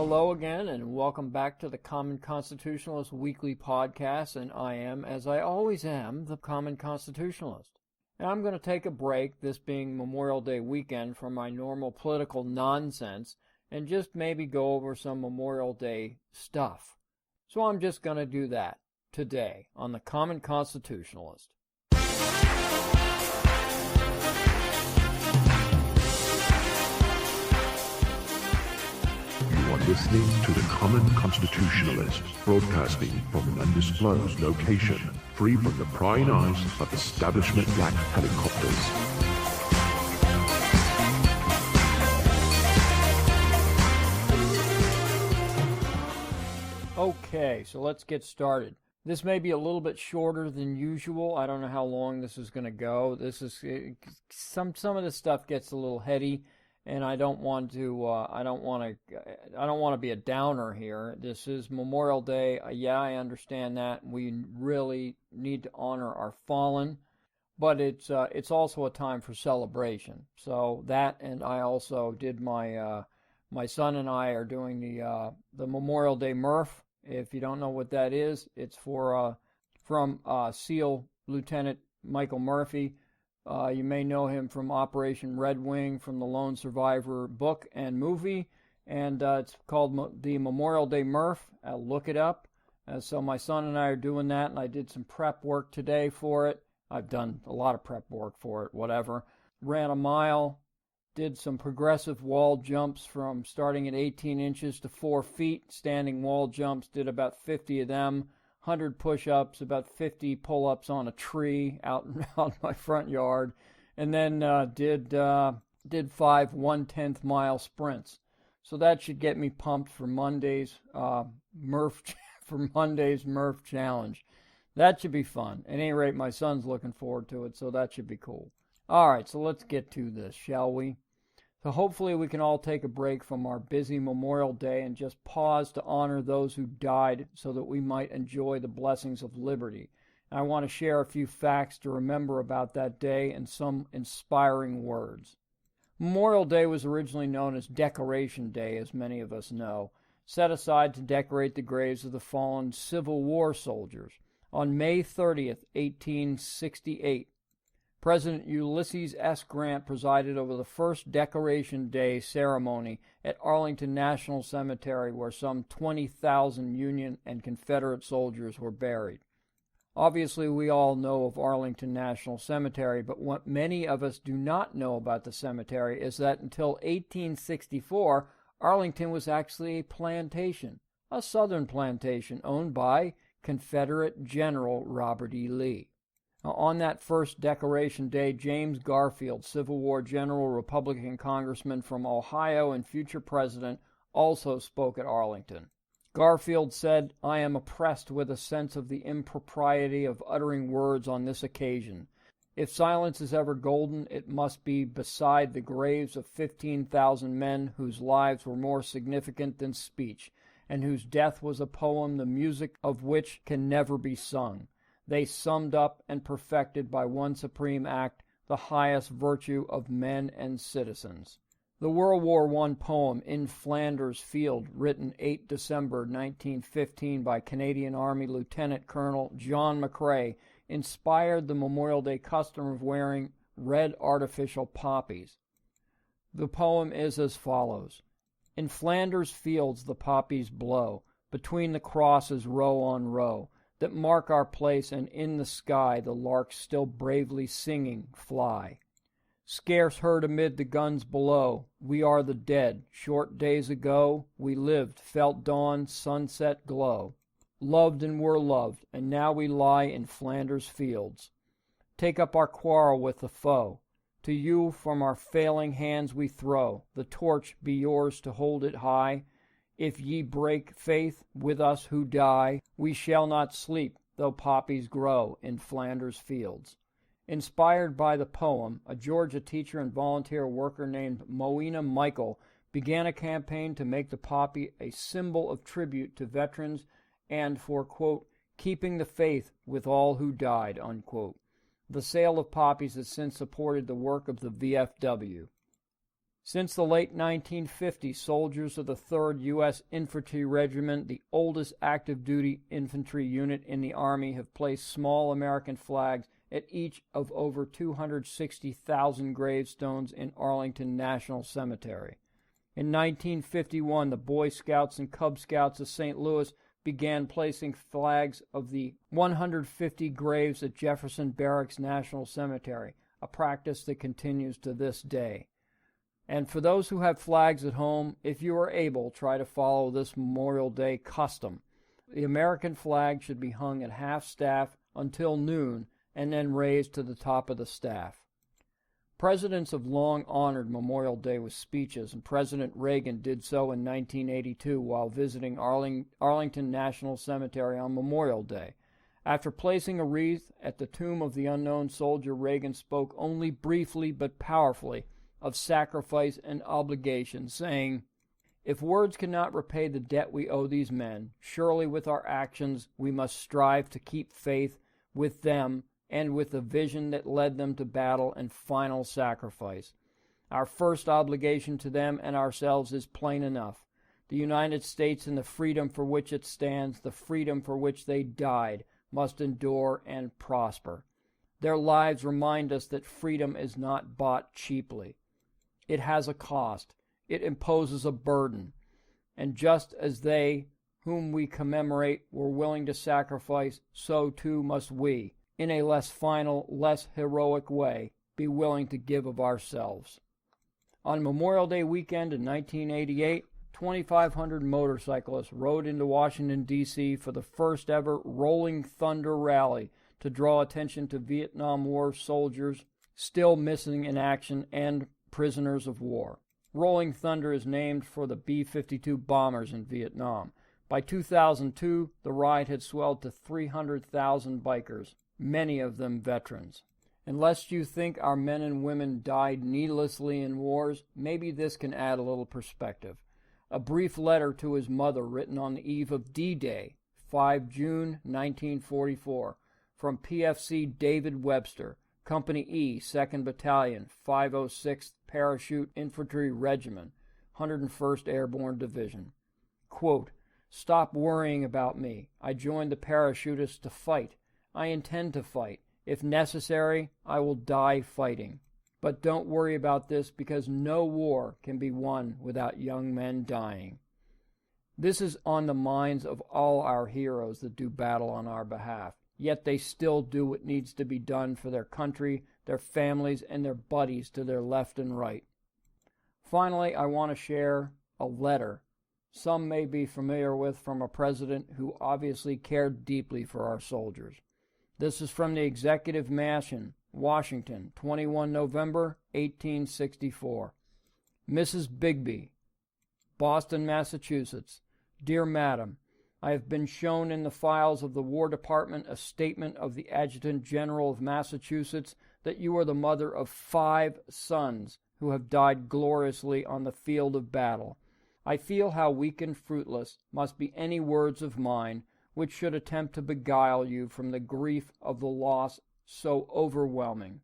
Hello again, and welcome back to the Common Constitutionalist Weekly Podcast, and I am, as I always am, the Common Constitutionalist. And I'm going to take a break, this being Memorial Day weekend, from my normal political nonsense, and just maybe go over some Memorial Day stuff. So I'm just going to do that today on the Common Constitutionalist. Listening to the Common Constitutionalist, broadcasting from an undisclosed location, free from the prying eyes of establishment black helicopters. Okay, so let's get started. This may be a little bit shorter than usual. I don't know how long this is going to go. Some of this stuff gets a little heady. And I don't want to be a downer here. This is Memorial Day. Yeah, I understand that. We really need to honor our fallen, but it's also a time for celebration. So that, and I also did my son and I are doing the Memorial Day Murph. If you don't know what that is, it's from SEAL Lieutenant Michael Murphy. You may know him from Operation Red Wing, from the Lone Survivor book and movie, and it's called the Memorial Day Murph. Look it up. So my son and I are doing that, and I did some prep work today for it. I've done a lot of prep work for it, whatever. Ran a mile, did some progressive wall jumps from starting at 18 inches to 4 feet, standing wall jumps, did about 50 of them. 100 push-ups, about 50 pull-ups on a tree out in my front yard, and then did 5 1/10 mile sprints. So that should get me pumped for Monday's Murph challenge. That should be fun. At any rate, my son's looking forward to it, so that should be cool. All right, so let's get to this, shall we? So hopefully we can all take a break from our busy Memorial Day and just pause to honor those who died so that we might enjoy the blessings of liberty. And I want to share a few facts to remember about that day and some inspiring words. Memorial Day was originally known as Decoration Day, as many of us know, set aside to decorate the graves of the fallen Civil War soldiers. On May 30th, 1868, President Ulysses S. Grant presided over the first Decoration Day ceremony at Arlington National Cemetery, where some 20,000 Union and Confederate soldiers were buried. Obviously, we all know of Arlington National Cemetery, but what many of us do not know about the cemetery is that until 1864, Arlington was actually a plantation, a southern plantation owned by Confederate General Robert E. Lee. On that first Decoration Day, James Garfield, Civil War general, Republican congressman from Ohio and future president, also spoke at Arlington. Garfield said, "I am oppressed with a sense of the impropriety of uttering words on this occasion. If silence is ever golden, it must be beside the graves of 15,000 men whose lives were more significant than speech, and whose death was a poem the music of which can never be sung. They summed up and perfected by one supreme act the highest virtue of men and citizens." The World War I poem In Flanders Field, written 8 December 1915 by Canadian Army Lieutenant Colonel John McCrae, inspired the Memorial Day custom of wearing red artificial poppies. The poem is as follows. In Flanders fields the poppies blow, between the crosses row on row, that mark our place, and in the sky the larks still bravely singing fly. Scarce heard amid the guns below, we are the dead. Short days ago we lived, felt dawn, sunset glow. Loved and were loved, and now we lie in Flanders fields. Take up our quarrel with the foe. To you from our failing hands we throw. The torch be yours to hold it high. If ye break faith with us who die, we shall not sleep, though poppies grow in Flanders fields. Inspired by the poem, a Georgia teacher and volunteer worker named Moena Michael began a campaign to make the poppy a symbol of tribute to veterans and for, quote, keeping the faith with all who died, unquote. The sale of poppies has since supported the work of the VFW. Since the late 1950s, soldiers of the 3rd U.S. Infantry Regiment, the oldest active-duty infantry unit in the Army, have placed small American flags at each of over 260,000 gravestones in Arlington National Cemetery. In 1951, the Boy Scouts and Cub Scouts of St. Louis began placing flags of the 150 graves at Jefferson Barracks National Cemetery, a practice that continues to this day. And for those who have flags at home, if you are able, try to follow this Memorial Day custom. The American flag should be hung at half-staff until noon and then raised to the top of the staff. Presidents have long honored Memorial Day with speeches, and President Reagan did so in 1982 while visiting Arlington National Cemetery on Memorial Day. After placing a wreath at the tomb of the unknown soldier, Reagan spoke only briefly but powerfully of sacrifice and obligation, saying, "If words cannot repay the debt we owe these men, surely with our actions we must strive to keep faith with them and with the vision that led them to battle and final sacrifice. Our first obligation to them and ourselves is plain enough. The United States and the freedom for which it stands, the freedom for which they died, must endure and prosper. Their lives remind us that freedom is not bought cheaply. It has a cost. It imposes a burden. And just as they, whom we commemorate, were willing to sacrifice, so too must we, in a less final, less heroic way, be willing to give of ourselves." On Memorial Day weekend in 1988, 2,500 motorcyclists rode into Washington, D.C. for the first ever Rolling Thunder Rally to draw attention to Vietnam War soldiers still missing in action and prisoners of war. Rolling Thunder is named for the B-52 bombers in Vietnam. By 2002, the ride had swelled to 300,000 bikers, many of them veterans. And lest you think our men and women died needlessly in wars, maybe this can add a little perspective. A brief letter to his mother written on the eve of D-Day, 5 June 1944, from PFC David Webster, Company E, 2nd Battalion, 506th Parachute Infantry Regiment, 101st Airborne Division. Quote, "Stop worrying about me. I joined the parachutists to fight. I intend to fight. If necessary, I will die fighting. But don't worry about this, because no war can be won without young men dying." This is on the minds of all our heroes that do battle on our behalf. Yet they still do what needs to be done for their country, their families, and their buddies to their left and right. Finally, I want to share a letter some may be familiar with from a president who obviously cared deeply for our soldiers. This is from the Executive Mansion, Washington, 21 November 1864. Mrs. Bigby, Boston, Massachusetts. Dear Madam, I have been shown in the files of the War Department a statement of the Adjutant General of Massachusetts that you are the mother of 5 sons who have died gloriously on the field of battle. I feel how weak and fruitless must be any words of mine which should attempt to beguile you from the grief of the loss so overwhelming.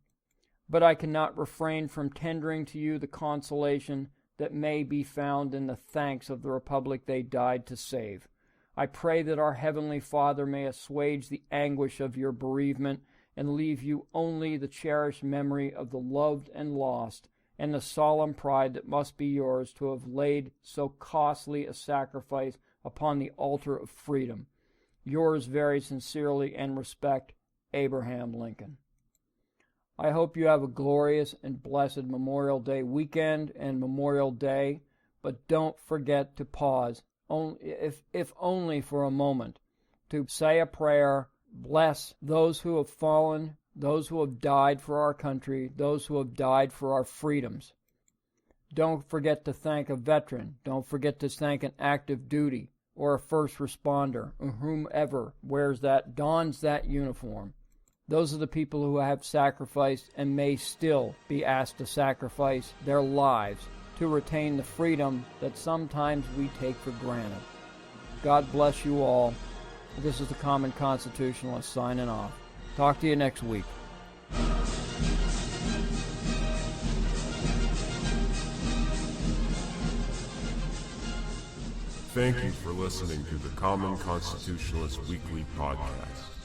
But I cannot refrain from tendering to you the consolation that may be found in the thanks of the Republic they died to save. I pray that our Heavenly Father may assuage the anguish of your bereavement and leave you only the cherished memory of the loved and lost, and the solemn pride that must be yours to have laid so costly a sacrifice upon the altar of freedom. Yours very sincerely and respect, Abraham Lincoln. I hope you have a glorious and blessed Memorial Day weekend and Memorial Day, but don't forget to pause, if only for a moment, to say a prayer, bless those who have fallen, those who have died for our country, those who have died for our freedoms. Don't forget to thank a veteran. Don't forget to thank an active duty or a first responder or whomever dons that uniform. Those are the people who have sacrificed and may still be asked to sacrifice their lives to retain the freedom that sometimes we take for granted. God bless you all. This is the Common Constitutionalist signing off. Talk to you next week. Thank you for listening to the Common Constitutionalist Weekly Podcast.